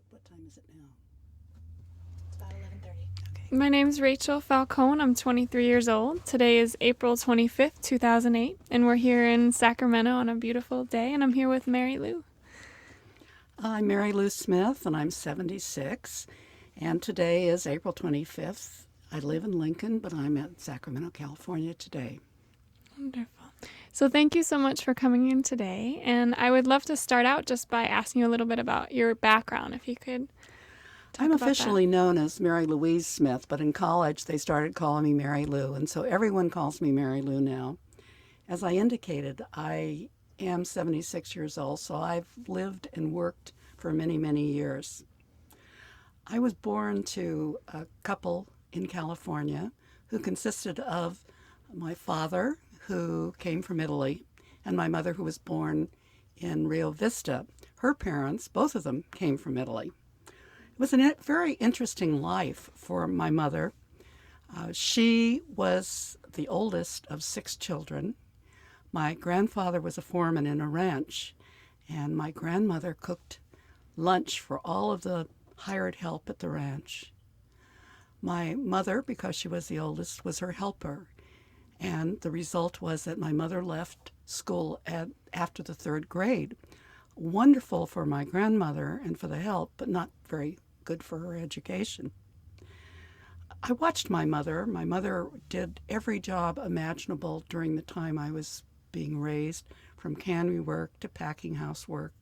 What time is it now? It's about 11:30. Okay. My name's Rachel Falcone. I'm 23 years old. Today is April 25th, 2008, and we're here in Sacramento on a beautiful day, and I'm here with MaryLous. I'm MaryLous Smith, and I'm 76, and today is April 25th. I live in Lincoln, but I'm at Sacramento, California today. Wonderful. So thank you so much for coming in today, and I would love to start out just by asking you a little bit about your background, if you could talk I'm about officially known as Mary Louise Smith, but in college they started calling me Mary Lou, and so everyone calls me Mary Lou now. As I indicated, I am 76 years old, so I've lived and worked for many, many years. I was born to a couple in California who consisted of my father, who came from Italy, and my mother, who was born in Rio Vista. Her parents, both of them, came from Italy. It was a very interesting life for my mother. She was the oldest of 6 children. My grandfather was a foreman in a ranch, and my grandmother cooked lunch for all of the hired help at the ranch. My mother, because she was the oldest, was her helper, and the result was that my mother left school after the 3rd grade. Wonderful for my grandmother and for the help, but not very good for her education. I watched my mother. My mother did every job imaginable during the time I was being raised, from cannery work to packing housework,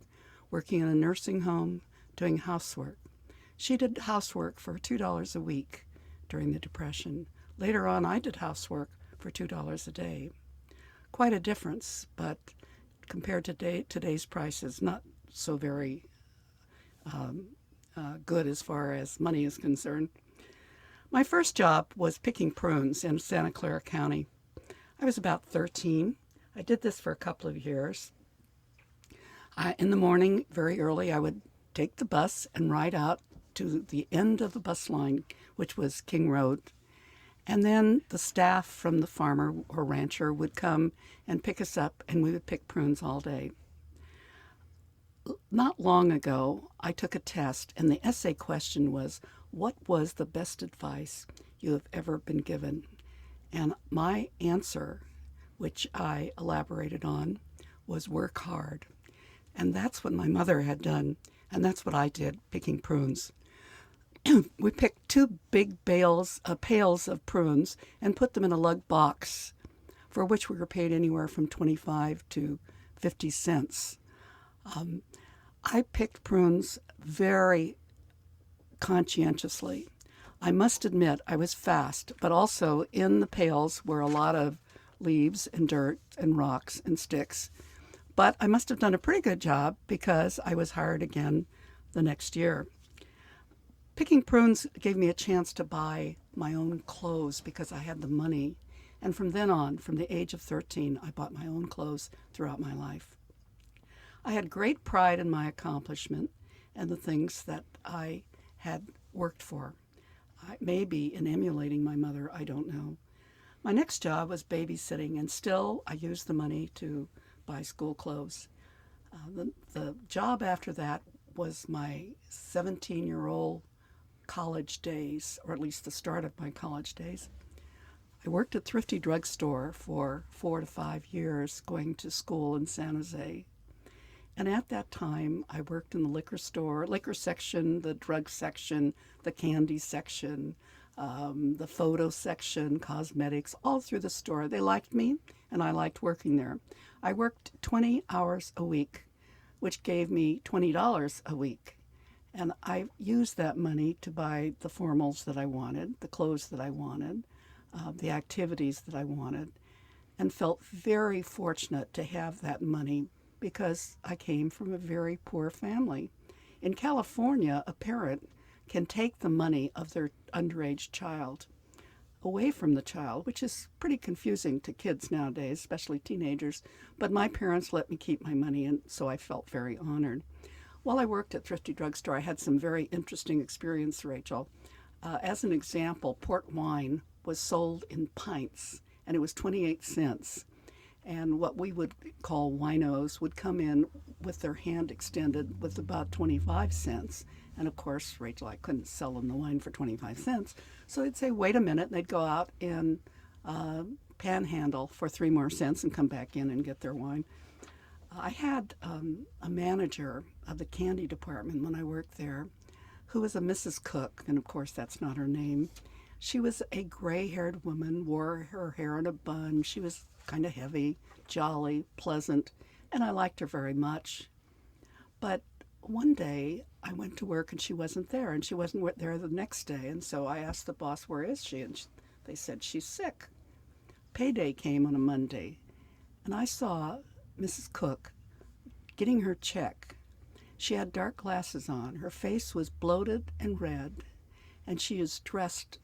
working in a nursing home, doing housework. She did housework for $2 a week during the Depression. Later on, I did housework for $2 a day. Quite a difference, but compared to today's prices, not so very good as far as money is concerned. My first job was picking prunes in Santa Clara County. I was about 13. I did this for a couple of years. In the morning, very early, I would take the bus and ride out to the end of the bus line, which was King Road. And then the staff from the farmer or rancher would come and pick us up, and we would pick prunes all day. Not long ago, I took a test, and the essay question was, what was the best advice you have ever been given? And my answer, which I elaborated on, was work hard. And that's what my mother had done, and that's what I did, picking prunes. We picked 2 big pails of prunes and put them in a lug box, for which we were paid anywhere from 25 to 50 cents. I picked prunes very conscientiously. I must admit I was fast, but also in the pails were a lot of leaves and dirt and rocks and sticks. But I must have done a pretty good job because I was hired again the next year. Picking prunes gave me a chance to buy my own clothes because I had the money. And from then on, from the age of 13, I bought my own clothes throughout my life. I had great pride in my accomplishment and the things that I had worked for. Maybe in emulating my mother, I don't know. My next job was babysitting, and still I used the money to buy school clothes. The job after that was my 17-year-old college days, or at least the start of my college days. I worked at Thrifty Drugstore for 4 to 5 years, going to school in San Jose. And at that time, I worked in the liquor section, the drug section, the candy section, the photo section, cosmetics, all through the store. They liked me, and I liked working there. I worked 20 hours a week, which gave me $20 a week. And I used that money to buy the formals that I wanted, the clothes that I wanted, the activities that I wanted, and felt very fortunate to have that money because I came from a very poor family. In California, a parent can take the money of their underage child away from the child, which is pretty confusing to kids nowadays, especially teenagers. But my parents let me keep my money, and so I felt very honored. While I worked at Thrifty Drugstore, I had some very interesting experience, Rachel. As an example, port wine was sold in pints, and it was 28 cents. And what we would call winos would come in with their hand extended with about 25 cents. And of course, Rachel, I couldn't sell them the wine for 25 cents. So they'd say, wait a minute, and they'd go out and panhandle for 3 more cents and come back in and get their wine. I had a manager of the candy department when I worked there who was a Mrs. Cook, and of course that's not her name. She was a gray-haired woman, wore her hair in a bun. She was kind of heavy, jolly, pleasant, and I liked her very much. But one day I went to work and she wasn't there, and she wasn't there the next day, and so I asked the boss, where is she? And they said, she's sick. Payday came on a Monday, and I saw Mrs. Cook getting her check. She had dark glasses on. Her face was bloated and red, and she is dressed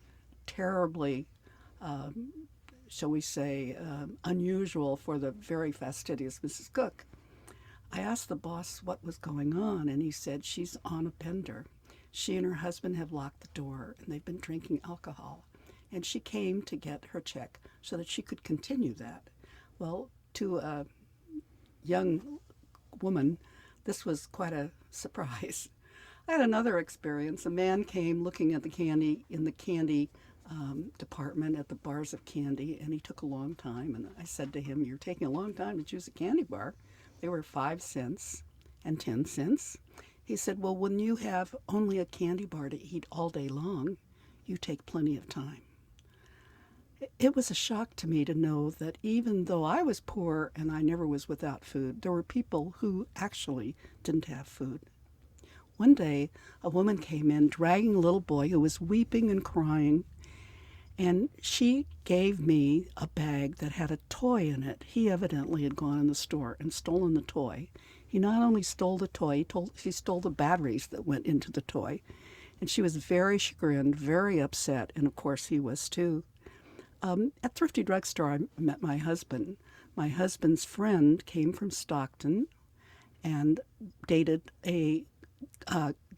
terribly, shall we say, unusual for the very fastidious Mrs. Cook. I asked the boss what was going on, and he said, she's on a bender. She and her husband have locked the door, and they've been drinking alcohol. And she came to get her check so that she could continue that. Well, to a young woman, this was quite a surprise. I had another experience. A man came looking at the candy in the candy department at the bars of candy, and he took a long time. And I said to him, you're taking a long time to choose a candy bar. They were 5 cents and 10 cents. He said, well, when you have only a candy bar to eat all day long, you take plenty of time. It was a shock to me to know that even though I was poor and I never was without food, there were people who actually didn't have food. One day, a woman came in dragging a little boy who was weeping and crying, and she gave me a bag that had a toy in it. He evidently had gone in the store and stolen the toy. He not only stole the toy, he stole the batteries that went into the toy. And she was very chagrined, very upset, and of course he was too. At Thrifty Drugstore, I met my husband. My husband's friend came from Stockton and dated a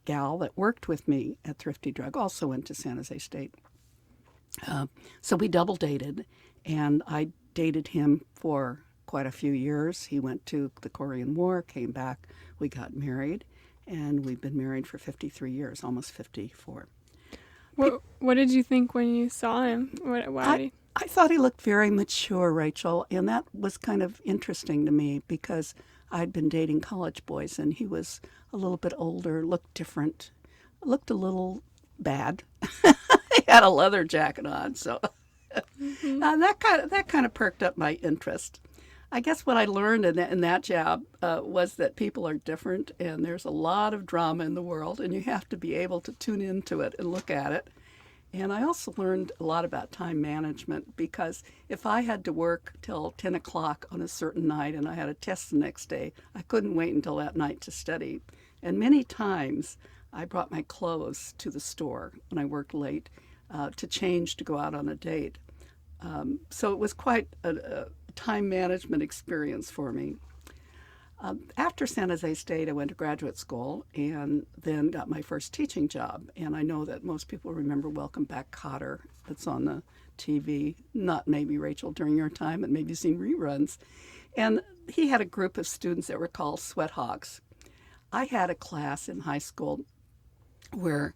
gal that worked with me at Thrifty Drug, also went to San Jose State. So we double dated, and I dated him for quite a few years. He went to the Korean War, came back, we got married, and we've been married for 53 years, almost 54. What did you think when you saw him? I thought he looked very mature, Rachel, and that was kind of interesting to me because I'd been dating college boys, and he was a little bit older, looked different, looked a little bad. He had a leather jacket on, so that kind of perked up my interest. I guess what I learned in that job was that people are different, and there's a lot of drama in the world, and you have to be able to tune into it and look at it. And I also learned a lot about time management, because if I had to work till 10 o'clock on a certain night and I had a test the next day, I couldn't wait until that night to study. And many times I brought my clothes to the store when I worked late to change to go out on a date. So it was quite a time management experience for me. After San Jose State, I went to graduate school and then got my first teaching job. And I know that most people remember Welcome Back, Kotter. That's on the TV. Not maybe, Rachel, during your time, but maybe you've seen reruns. And he had a group of students that were called Sweat Hogs. I had a class in high school where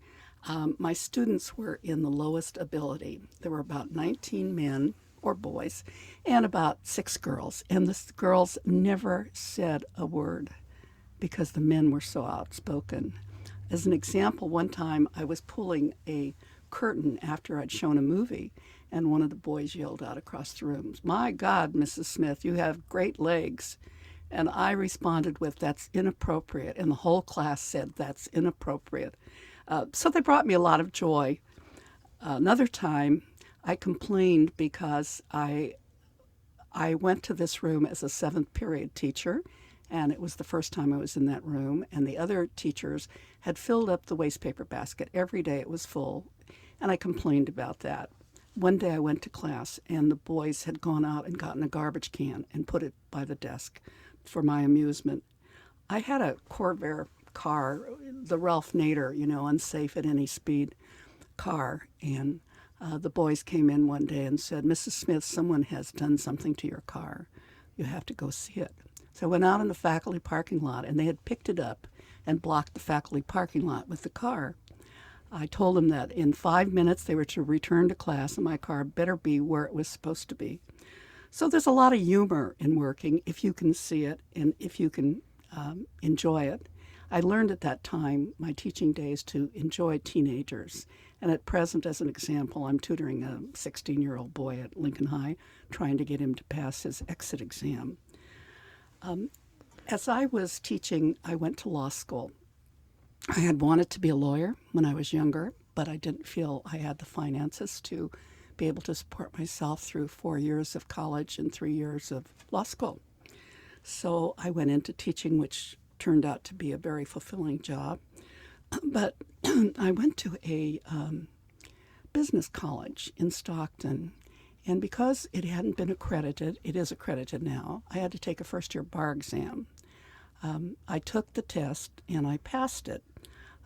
my students were in the lowest ability. There were about 19 men or boys, and about 6 girls. And the girls never said a word because the men were so outspoken. As an example, one time I was pulling a curtain after I'd shown a movie, and one of the boys yelled out across the room, "My God, Mrs. Smith, you have great legs." And I responded with, "That's inappropriate." And the whole class said, "That's inappropriate." So they brought me a lot of joy. Another time, I complained because I went to this room as a 7th period teacher, and it was the first time I was in that room, and the other teachers had filled up the waste paper basket. Every day it was full, and I complained about that. One day I went to class, and the boys had gone out and gotten a garbage can and put it by the desk for my amusement. I had a Corvair car, the Ralph Nader, unsafe at any speed car, and the boys came in one day and said, "Mrs. Smith, someone has done something to your car. You have to go see it. So I went out in the faculty parking lot, and they had picked it up and blocked the faculty parking lot with the car. I told them that in 5 minutes they were to return to class, and my car better be where it was supposed to be. So there's a lot of humor in working if you can see it and if you can enjoy it. I learned at that time, my teaching days, to enjoy teenagers. And at present, as an example, I'm tutoring a 16-year-old boy at Lincoln High, trying to get him to pass his exit exam. As I was teaching, I went to law school. I had wanted to be a lawyer when I was younger, but I didn't feel I had the finances to be able to support myself through 4 years of college and 3 years of law school. So I went into teaching, which turned out to be a very fulfilling job. But I went to a business college in Stockton, and because it hadn't been accredited, it is accredited now, I had to take a first-year bar exam. I took the test, and I passed it.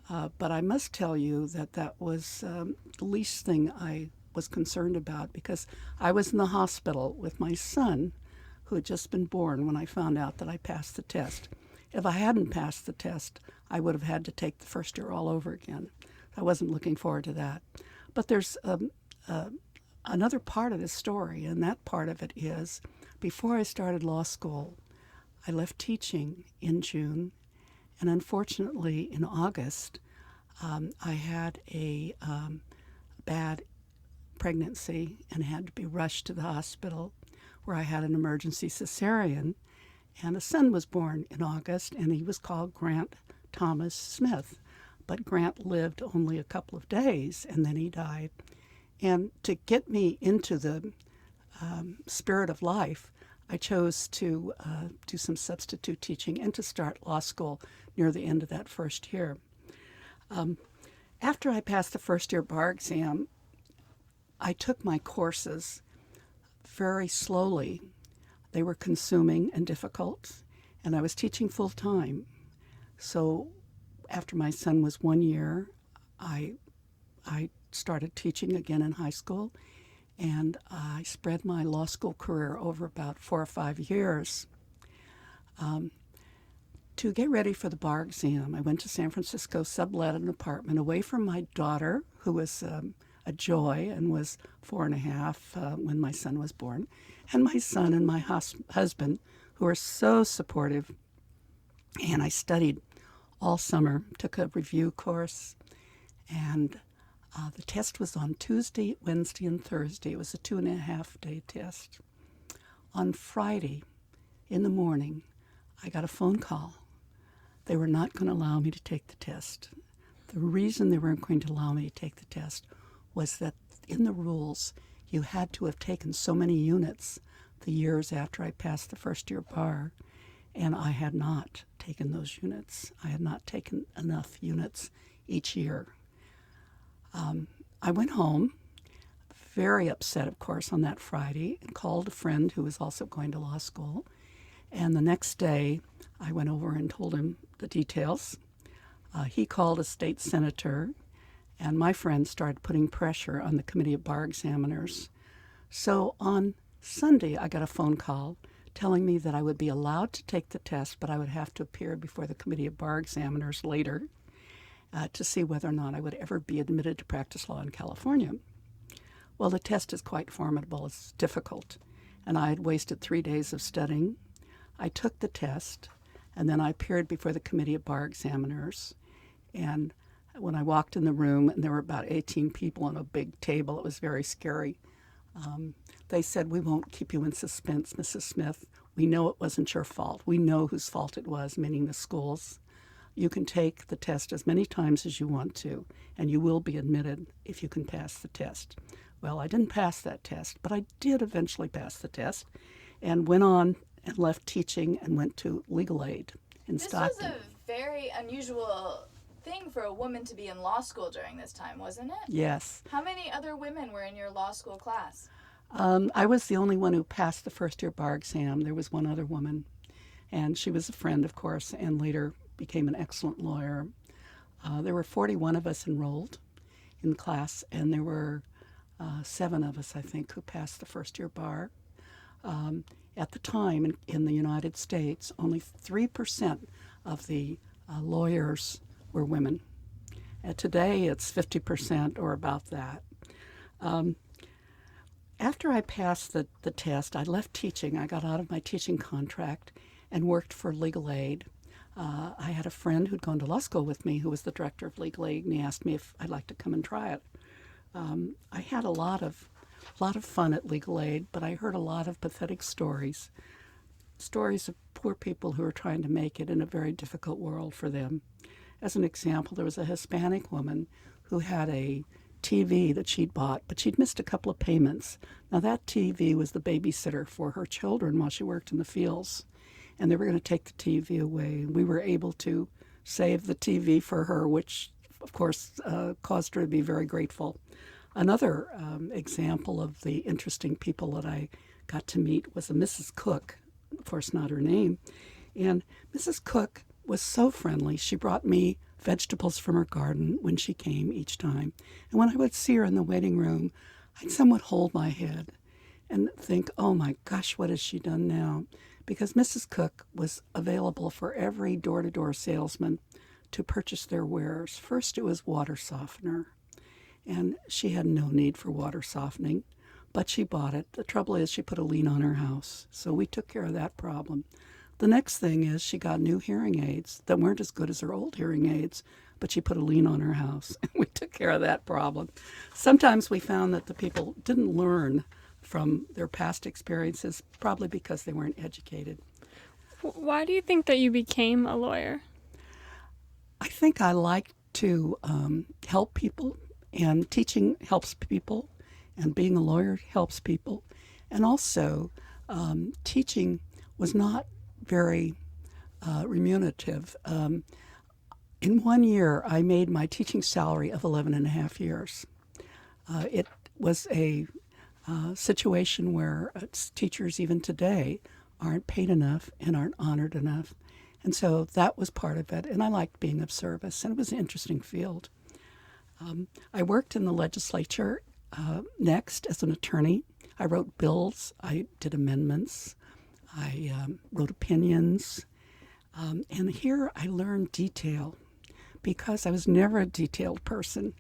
But I must tell you that that was the least thing I was concerned about, because I was in the hospital with my son, who had just been born, when I found out that I passed the test. If I hadn't passed the test, I would have had to take the first year all over again. I wasn't looking forward to that. But there's another part of this story, and that part of it is, before I started law school, I left teaching in June, and unfortunately in August, I had a bad pregnancy and had to be rushed to the hospital, where I had an emergency cesarean, and a son was born in August, and he was called Grant Thomas Smith. But Grant lived only a couple of days, and then he died. And to get me into the spirit of life, I chose to do some substitute teaching and to start law school near the end of that first year. After I passed the first year bar exam, I took my courses very slowly. They were consuming and difficult, and I was teaching full time. So after my son was 1 year, I started teaching again in high school, and I spread my law school career over about 4 or 5 years. To get ready for the bar exam, I went to San Francisco, sublet an apartment away from my daughter, who was a joy and was 4.5 when my son was born, and my son and my husband, who are so supportive. And I studied all summer, took a review course, and the test was on Tuesday, Wednesday, and Thursday. It was a 2.5-day test. On Friday in the morning, I got a phone call. They were not going to allow me to take the test. The reason they weren't going to allow me to take the test was that in the rules, you had to have taken so many units the years after I passed the first year bar, and I had not taken those units. I had not taken enough units each year. I went home, very upset, of course, on that Friday, and called a friend who was also going to law school. And the next day, I went over and told him the details. He called a state senator, and my friend started putting pressure on the Committee of Bar Examiners. So on Sunday, I got a phone call telling me that I would be allowed to take the test, but I would have to appear before the Committee of Bar Examiners later to see whether or not I would ever be admitted to practice law in California. Well, the test is quite formidable. It's difficult. And I had wasted 3 days of studying. I took the test, and then I appeared before the Committee of Bar Examiners. And when I walked in the room, and there were about 18 people on a big table, it was very scary. They said, "We won't keep you in suspense, Mrs. Smith. We know it wasn't your fault. We know whose fault it was," meaning the school's. "You can take the test as many times as you want to, and you will be admitted if you can pass the test." Well, I didn't pass that test, but I did eventually pass the test and went on and left teaching and went to legal aid in Stockton. This was a very unusual thing for a woman to be in law school during this time, wasn't it? Yes. How many other women were in your law school class? I was the only one who passed the first year bar exam. There was one other woman, and she was a friend, of course, and later became an excellent lawyer. There were 41 of us enrolled in the class, and there were 7 of us, I think, who passed the first year bar. At the time in the United States, only 3% of the lawyers were women. And today it's 50% or about that. After I passed the test, I left teaching. I got out of my teaching contract and worked for legal aid. I had a friend who'd gone to law school with me who was the director of legal aid, and he asked me if I'd like to come and try it. I had a lot of fun at legal aid, but I heard a lot of pathetic stories of poor people who were trying to make it in a very difficult world for them. As an example, there was a Hispanic woman who had a TV that she'd bought, but she'd missed a couple of payments. Now, that TV was the babysitter for her children while she worked in the fields, and they were going to take the TV away. And we were able to save the TV for her, which, of course, caused her to be very grateful. Another example of the interesting people that I got to meet was a Mrs. Cook, of course not her name. And Mrs. Cook was so friendly. She brought me vegetables from her garden when she came each time. And when I would see her in the waiting room, I'd somewhat hold my head and think, oh my gosh, what has she done now? Because Mrs. Cook was available for every door-to-door salesman to purchase their wares. First, it was water softener. And she had no need for water softening, but she bought it. The trouble is she put a lien on her house, so we took care of that problem. The next thing is she got new hearing aids that weren't as good as her old hearing aids, but she put a lien on her house, and we took care of that problem. Sometimes we found that the people didn't learn from their past experiences, probably because they weren't educated. Why do you think that you became a lawyer? I think I like to help people. And teaching helps people, and being a lawyer helps people. And also, teaching was not very remunerative. In 1 year, I made my teaching salary of 11 and a half years. It was a situation where teachers, even today, aren't paid enough and aren't honored enough. And so that was part of it. And I liked being of service, and it was an interesting field. I worked in the legislature next as an attorney. I wrote bills. I did amendments. I wrote opinions. And here I learned detail because I was never a detailed person.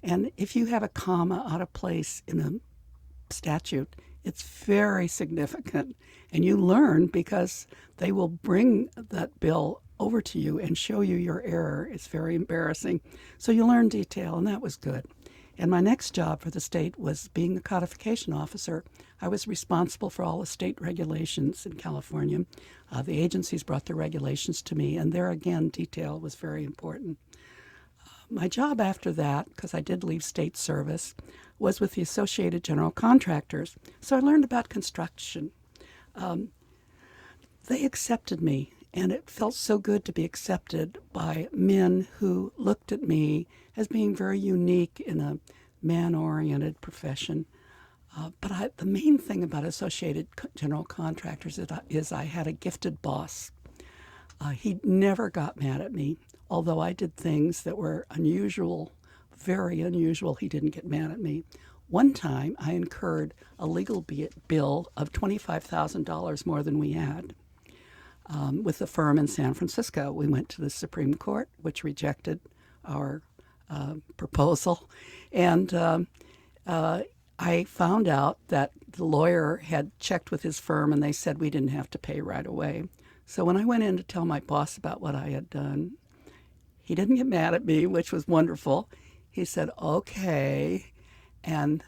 And if you have a comma out of place in a statute, it's very significant. And you learn because they will bring that bill over to you and show you your error. It's very embarrassing. So you learn detail, and that was good. And my next job for the state was being the codification officer. I was responsible for all the state regulations in California. The agencies brought their regulations to me, and there again, detail was very important. My job after that, because I did leave state service, was with the Associated General Contractors. So I learned about construction. They accepted me, and it felt so good to be accepted by men who looked at me as being very unique in a man-oriented profession. But the main thing about Associated General Contractors is I had a gifted boss. He never got mad at me. Although I did things that were unusual, very unusual, he didn't get mad at me. One time, I incurred a legal bill of $25,000 more than we had with a firm in San Francisco. We went to the Supreme Court, which rejected our proposal. And I found out that the lawyer had checked with his firm, and they said we didn't have to pay right away. So when I went in to tell my boss about what I had done, he didn't get mad at me, which was wonderful. He said, okay. And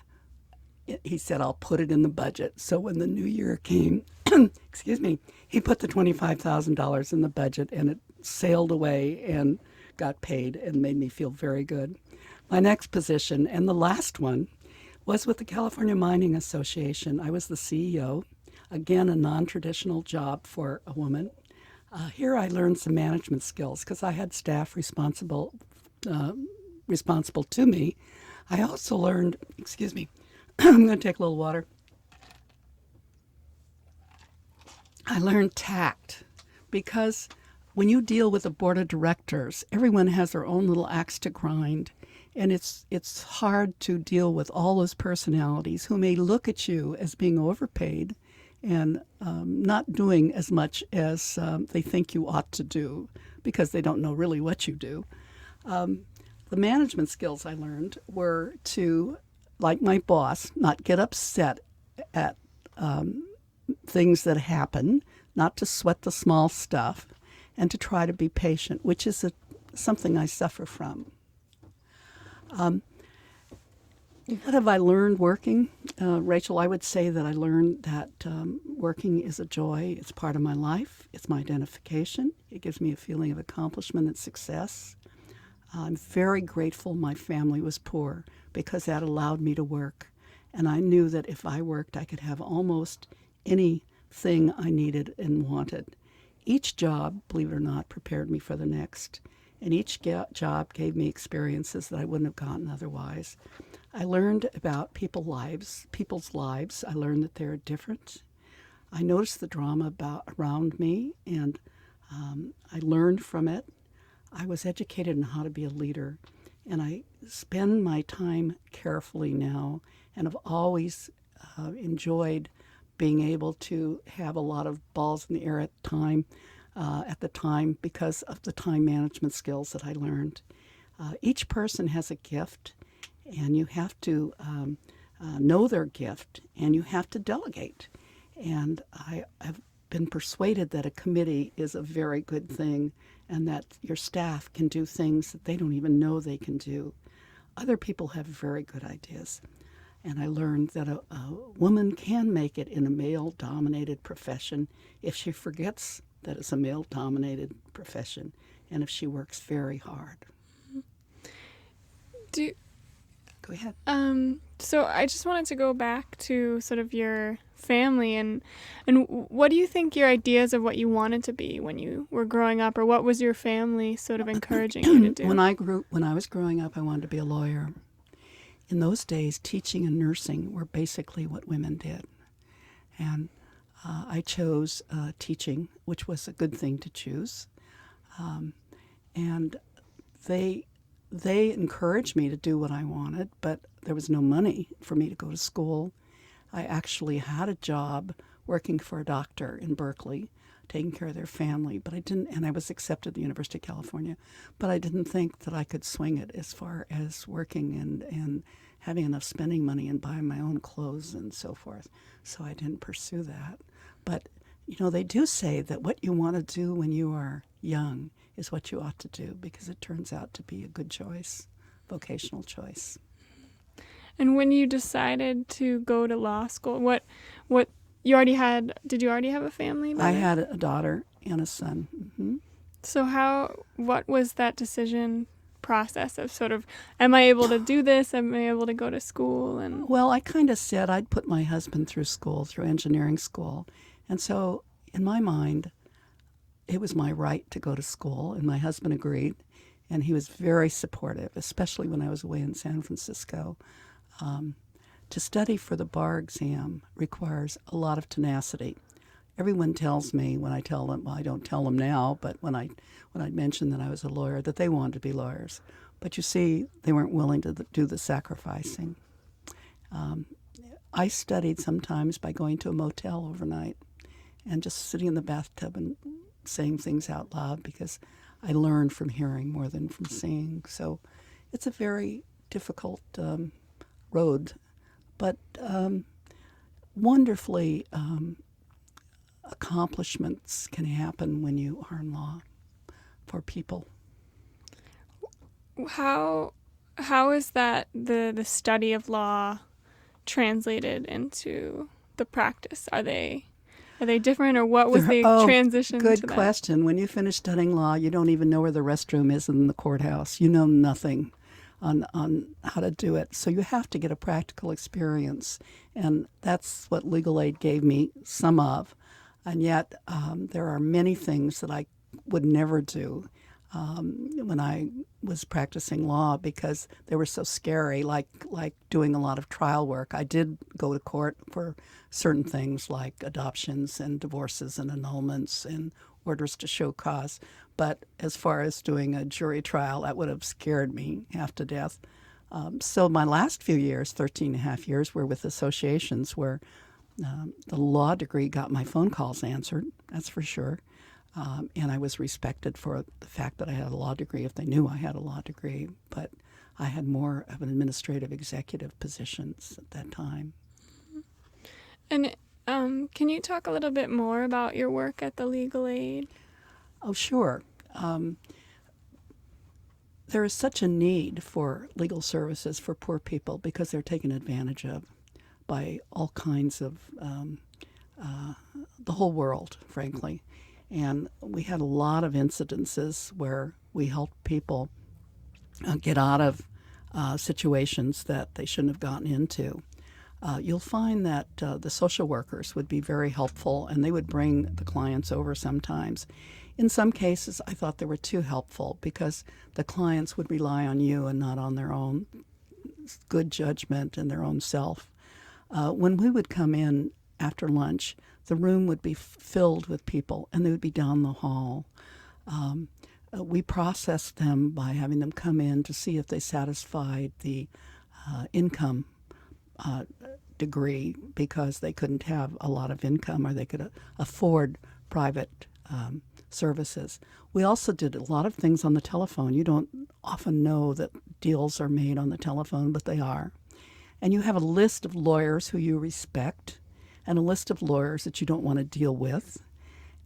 he said, I'll put it in the budget. So when the new year came, excuse me, he put the $25,000 in the budget, and it sailed away and got paid and made me feel very good. My next position, and the last one, was with the California Mining Association. I was the CEO. Again, a non-traditional job for a woman. Here I learned some management skills because I had staff responsible to me. I also learned, excuse me, I'm going to take a little water. I learned tact because when you deal with a board of directors, everyone has their own little axe to grind. And it's hard to deal with all those personalities who may look at you as being overpaid and not doing as much as they think you ought to do because they don't know really what you do. The management skills I learned were to, like my boss, not get upset at things that happen, not to sweat the small stuff, and to try to be patient, which is something I suffer from. What have I learned working? Rachel, I would say that I learned that working is a joy. It's part of my life. It's my identification. It gives me a feeling of accomplishment and success. I'm very grateful my family was poor because that allowed me to work. And I knew that if I worked, I could have almost anything I needed and wanted. Each job, believe it or not, prepared me for the next. And each job gave me experiences that I wouldn't have gotten otherwise. I learned about people's lives. I learned that they're different. I noticed the drama around me, and I learned from it. I was educated in how to be a leader, and I spend my time carefully now, and have always enjoyed being able to have a lot of balls in the air at the time because of the time management skills that I learned. Each person has a gift, and you have to know their gift, and you have to delegate. And I have been persuaded that a committee is a very good thing, and that your staff can do things that they don't even know they can do. Other people have very good ideas. And I learned that a woman can make it in a male-dominated profession if she forgets that it's a male-dominated profession, and if she works very hard. Go ahead. So I just wanted to go back to sort of your family, and what do you think your ideas of what you wanted to be when you were growing up, or what was your family sort of encouraging you to do? When I was growing up, I wanted to be a lawyer. In those days, teaching and nursing were basically what women did. And I chose teaching, which was a good thing to choose. And they encouraged me to do what I wanted, but there was no money for me to go to school. I actually had a job working for a doctor in Berkeley, taking care of their family, but I didn't, and I was accepted at the University of California, but I didn't think that I could swing it as far as working and having enough spending money and buying my own clothes and so forth. So I didn't pursue that. But, they do say that what you want to do when you are young is what you ought to do, because it turns out to be a good choice, vocational choice. And when you decided to go to law school, what you already had, did you already have a family? I had a daughter and a son. Mm-hmm. So what was that decision process of sort of, am I able to do this? Am I able to go to school? And well, I kind of said I'd put my husband through engineering school. And so in my mind, it was my right to go to school, and my husband agreed, and he was very supportive, especially when I was away in San Francisco. To study for the bar exam requires a lot of tenacity. Everyone tells me when I tell them, well, I don't tell them now, but when I mentioned that I was a lawyer, that they wanted to be lawyers. But you see, they weren't willing to do the sacrificing. I studied sometimes by going to a motel overnight and just sitting in the bathtub and saying things out loud, because I learned from hearing more than from seeing. So it's a very difficult road, but wonderfully accomplishments can happen when you are in law for people. How is that the study of law translated into the practice? Are they different, or what was the transition to that? Good question. When you finish studying law, you don't even know where the restroom is in the courthouse. You know nothing on how to do it. So you have to get a practical experience, and that's what legal aid gave me some of. And yet there are many things that I would never do when I was practicing law, because they were so scary, like doing a lot of trial work. I did go to court for certain things like adoptions and divorces and annulments and orders to show cause. But as far as doing a jury trial, that would have scared me half to death. So my last few years, 13 and a half years, were with associations where The law degree got my phone calls answered, that's for sure. And I was respected for the fact that I had a law degree if they knew I had a law degree. But I had more of an administrative executive positions at that time. And can you talk a little bit more about your work at the legal aid? Oh, sure. There is such a need for legal services for poor people because they're taken advantage of by all kinds of the whole world, frankly. And we had a lot of incidences where we helped people get out of situations that they shouldn't have gotten into. You'll find that the social workers would be very helpful, and they would bring the clients over sometimes. In some cases, I thought they were too helpful because the clients would rely on you and not on their own good judgment and their own self. When we would come in after lunch, the room would be filled with people, and they would be down the hall. We processed them by having them come in to see if they satisfied the income degree because they couldn't have a lot of income or they could afford private services. We also did a lot of things on the telephone. You don't often know that deals are made on the telephone, but they are. And you have a list of lawyers who you respect and a list of lawyers that you don't want to deal with.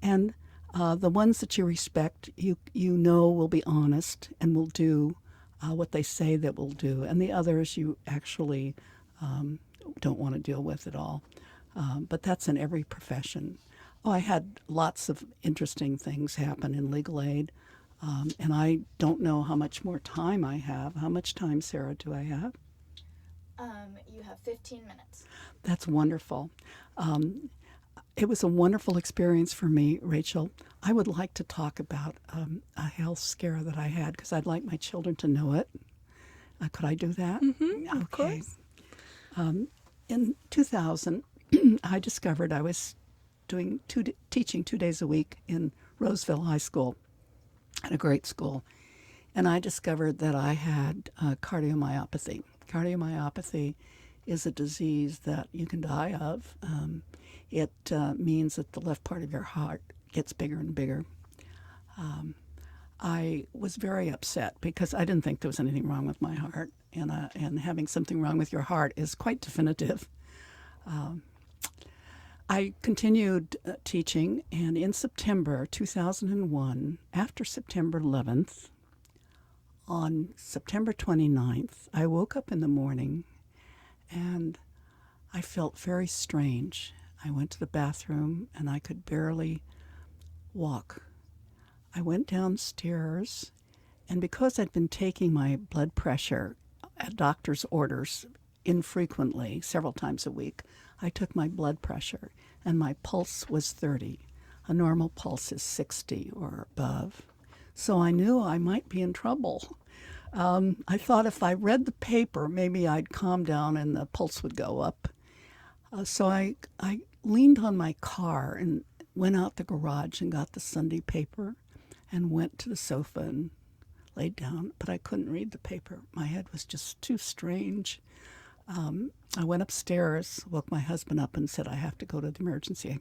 And the ones that you respect, you know will be honest and will do what they say that will do. And the others you actually don't want to deal with at all. But that's in every profession. Oh, I had lots of interesting things happen in legal aid. And I don't know how much more time I have. How much time, Sarah, do I have? You have 15 minutes. That's wonderful. It was a wonderful experience for me, Rachel. I would like to talk about a health scare that I had because I'd like my children to know it. Could I do that? Mm-hmm, of course. In 2000, I discovered I was teaching 2 days a week in Roseville High School, at a great school, and I discovered that I had cardiomyopathy. Cardiomyopathy is a disease that you can die of. It means that the left part of your heart gets bigger and bigger. I was very upset because I didn't think there was anything wrong with my heart, and having something wrong with your heart is quite definitive. I continued teaching, and in September 2001, after September 11th, on September 29th, I woke up in the morning and I felt very strange. I went to the bathroom and I could barely walk. I went downstairs, and because I'd been taking my blood pressure at doctor's orders infrequently, several times a week, I took my blood pressure, and my pulse was 30. A normal pulse is 60 or above. So I knew I might be in trouble. I thought if I read the paper, maybe I'd calm down and the pulse would go up. So I leaned on my car and went out the garage and got the Sunday paper and went to the sofa and laid down, but I couldn't read the paper. My head was just too strange. I went upstairs, woke my husband up and said, I have to go to the emergency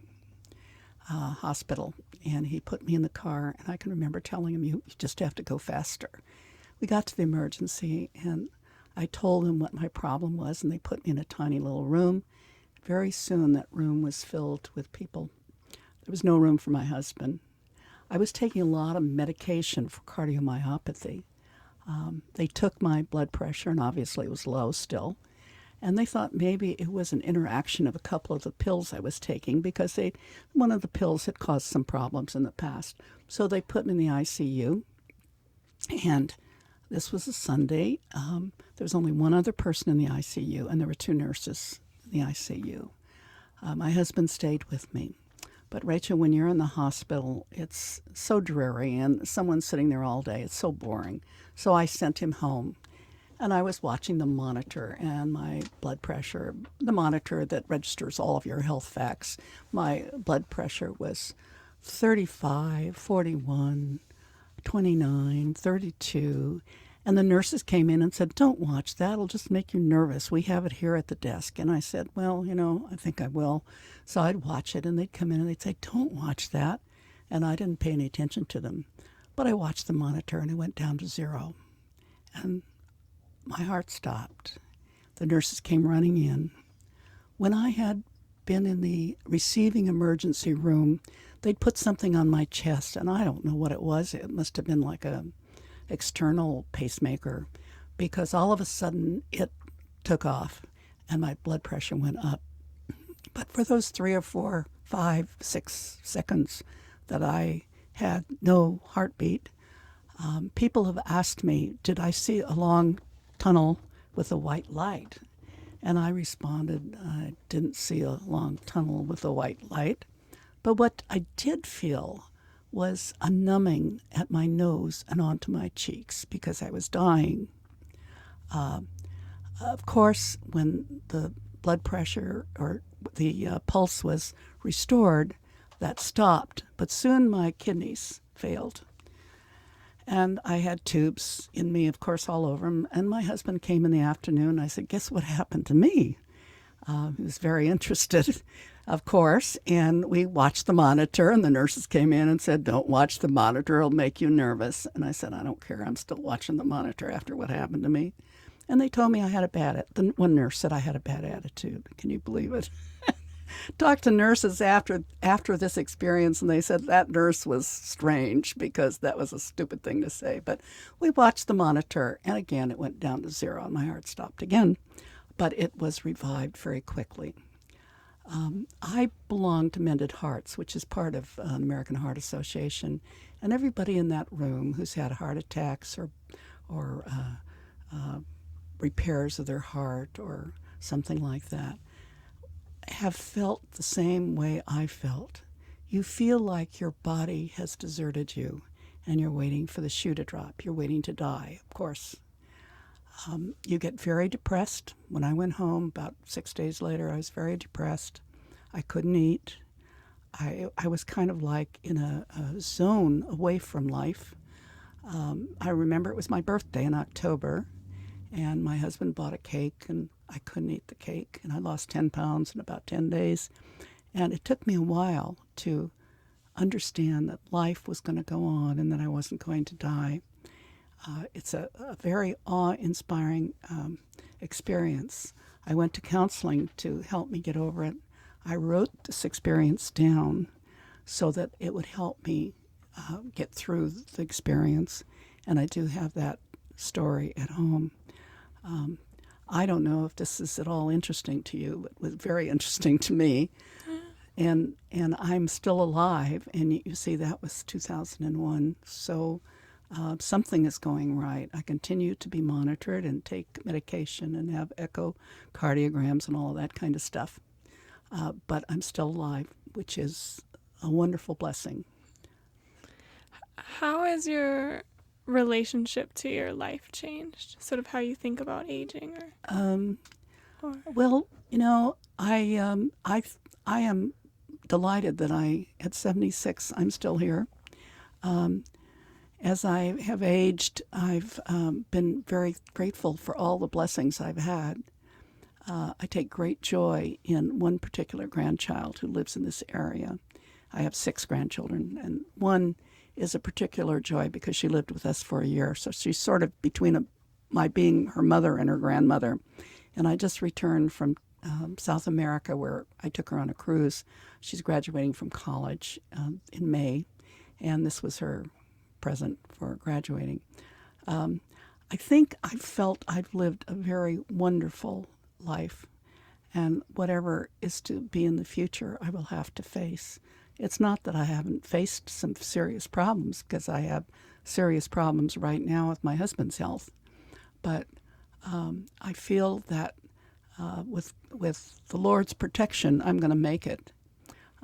hospital. And he put me in the car, and I can remember telling him, you just have to go faster. We got to the emergency, and I told them what my problem was, and they put me in a tiny little room. Very soon that room was filled with people. There was no room for my husband. I was taking a lot of medication for cardiomyopathy. They took my blood pressure, and obviously it was low still. And they thought maybe it was an interaction of a couple of the pills I was taking because one of the pills had caused some problems in the past. So they put me in the ICU. And this was a Sunday. There was only one other person in the ICU, and there were 2 nurses in the ICU. My husband stayed with me. But Rachel, when you're in the hospital, it's so dreary, and someone's sitting there all day. It's so boring. So I sent him home. And I was watching the monitor and my blood pressure, the monitor that registers all of your health facts. My blood pressure was 35, 41, 29, 32. And the nurses came in and said, "Don't watch that. It'll just make you nervous. We have it here at the desk." And I said, "Well, I think I will." So I'd watch it, and they'd come in and they'd say, "Don't watch that." And I didn't pay any attention to them. But I watched the monitor, and it went down to 0. And my heart stopped. The nurses came running in. When I had been in the receiving emergency room, they'd put something on my chest, and I don't know what it was. It must have been like a external pacemaker, because all of a sudden it took off and my blood pressure went up. But for those 3 or 4, 5, 6 seconds that I had no heartbeat, people have asked me, did I see a long tunnel with a white light? And I responded, I didn't see a long tunnel with a white light. But what I did feel was a numbing at my nose and onto my cheeks because I was dying. Of course, when the blood pressure or the pulse was restored, that stopped. But soon my kidneys failed. And I had tubes in me, of course, all over them. And my husband came in the afternoon. I said, "Guess what happened to me?" He was very interested, of course. And we watched the monitor, and the nurses came in and said, "Don't watch the monitor. It'll make you nervous." And I said, "I don't care. I'm still watching the monitor after what happened to me." And they told me I had the one nurse said I had a bad attitude. Can you believe it? Talked to nurses after this experience, and they said that nurse was strange because that was a stupid thing to say. But we watched the monitor, and again it went down to 0, and my heart stopped again. But it was revived very quickly. I belong to Mended Hearts, which is part of the American Heart Association, and everybody in that room who's had heart attacks or repairs of their heart or something like that have felt the same way I felt. You feel like your body has deserted you and you're waiting for the shoe to drop. You're waiting to die, of course. You get very depressed. When I went home about 6 days later, I was very depressed. I couldn't eat. I was kind of like in a zone away from life. I remember it was my birthday in October, and my husband bought a cake, and I couldn't eat the cake, and I lost 10 pounds in about 10 days. And it took me a while to understand that life was going to go on and that I wasn't going to die. It's a very awe-inspiring experience. I went to counseling to help me get over it. I wrote this experience down so that it would help me get through the experience, and I do have that story at home. I don't know if this is at all interesting to you, but it was very interesting to me. And I'm still alive, and you see that was 2001. So something is going right. I continue to be monitored and take medication and have echocardiograms and all of that kind of stuff. But I'm still alive, which is a wonderful blessing. How has your relationship to your life changed? Sort of how you think about aging, or... Well, I am delighted that at 76 I'm still here. As I have aged, I've been very grateful for all the blessings I've had. I take great joy in one particular grandchild who lives in this area. I have 6 grandchildren, and one is a particular joy because she lived with us for a year. So she's sort of between my being her mother and her grandmother. And I just returned from South America, where I took her on a cruise. She's graduating from college in May, and this was her present for graduating. I think I felt I've lived a very wonderful life, and whatever is to be in the future, I will have to face. It's not that I haven't faced some serious problems, because I have serious problems right now with my husband's health. But I feel that with the Lord's protection, I'm going to make it.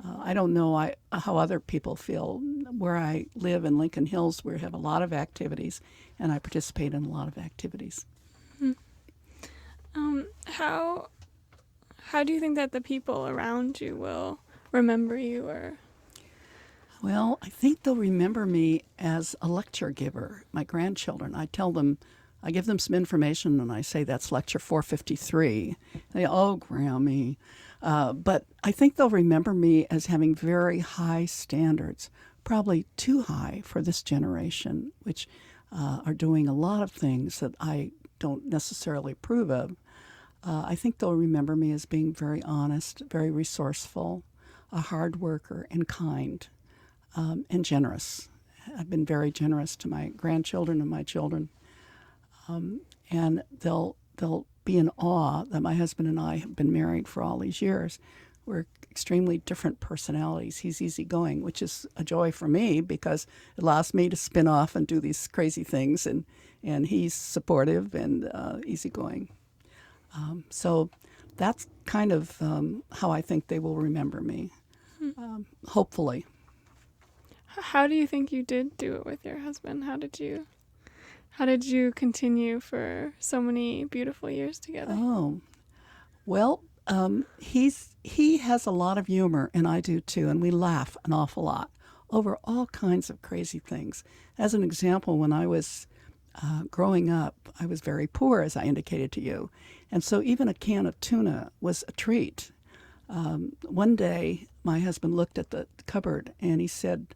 I don't know how other people feel. Where I live in Lincoln Hills, we have a lot of activities, and I participate in a lot of activities. How do you think that the people around you will remember you? Well, I think they'll remember me as a lecture giver. My grandchildren, I tell them I give them some information and I say that's lecture 453. They, oh, Grammy. But I think they'll remember me as having very high standards, probably too high for this generation, which are doing a lot of things that I don't necessarily approve of. I think they'll remember me as being very honest, very resourceful, a hard worker, and kind, and generous. I've been very generous to my grandchildren and my children. And they'll be in awe that my husband and I have been married for all these years. We're extremely different personalities. He's easygoing, which is a joy for me because it allows me to spin off and do these crazy things, and he's supportive and easygoing. So that's kind of how I think they will remember me, hopefully. How do you think you did do it with your husband? How did you continue for so many beautiful years together? Oh, well, he has a lot of humor, and I do too, and we laugh an awful lot over all kinds of crazy things. As an example, when I was growing up, I was very poor, as I indicated to you, and so even a can of tuna was a treat. One day, my husband looked at the cupboard, and he said,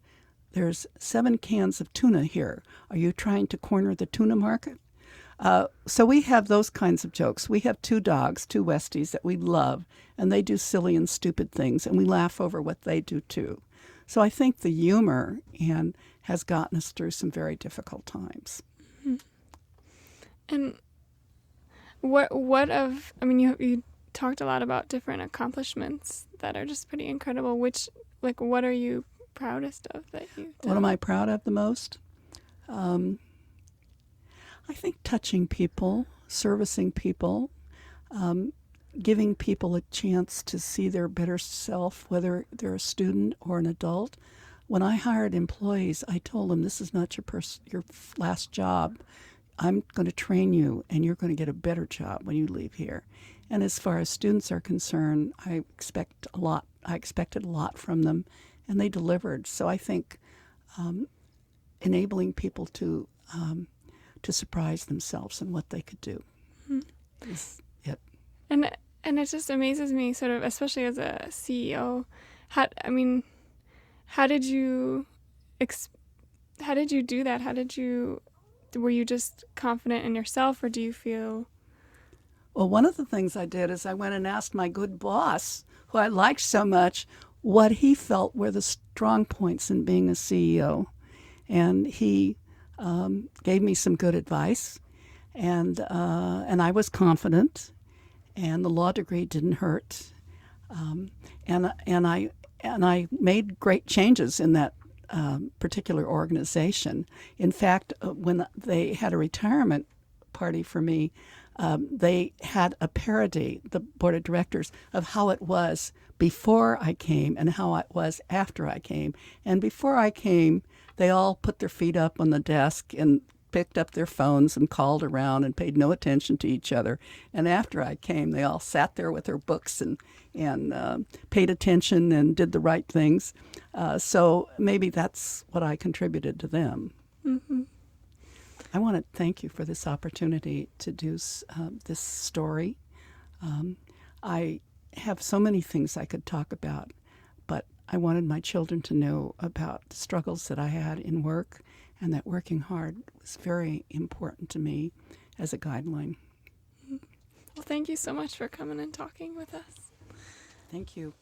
"There's 7 cans of tuna here. Are you trying to corner the tuna market?" So we have those kinds of jokes. We have 2 dogs, 2 Westies that we love, and they do silly and stupid things, and we laugh over what they do too. So I think the humor has gotten us through some very difficult times. Mm-hmm. And you talked a lot about different accomplishments that are just pretty incredible. What are you proudest of that you've done? What am I proud of the most? I think touching people, servicing people, giving people a chance to see their better self, whether they're a student or an adult. When I hired employees, I told them, this is not your last job. I'm going to train you, and you're going to get a better job when you leave here. And as far as students are concerned, I expected a lot from them, and they delivered. So I think enabling people to surprise themselves in what they could do is it. And it just amazes me, sort of, especially as a CEO. How did you do that? Were you just confident in yourself, or do you feel? Well, one of the things I did is I went and asked my good boss, who I liked so much, what he felt were the strong points in being a CEO. And he gave me some good advice, and I was confident, and the law degree didn't hurt, and I made great changes in that particular organization. In fact, when they had a retirement party for me, they had a parody, the board of directors, of how it was before I came and how it was after I came. And before I came, they all put their feet up on the desk and picked up their phones and called around and paid no attention to each other. And after I came, they all sat there with their books and paid attention and did the right things. So maybe that's what I contributed to them. Mm-hmm. I want to thank you for this opportunity to do this story. I have so many things I could talk about, but I wanted my children to know about the struggles that I had in work, and that working hard was very important to me as a guideline. Well, thank you so much for coming and talking with us. Thank you.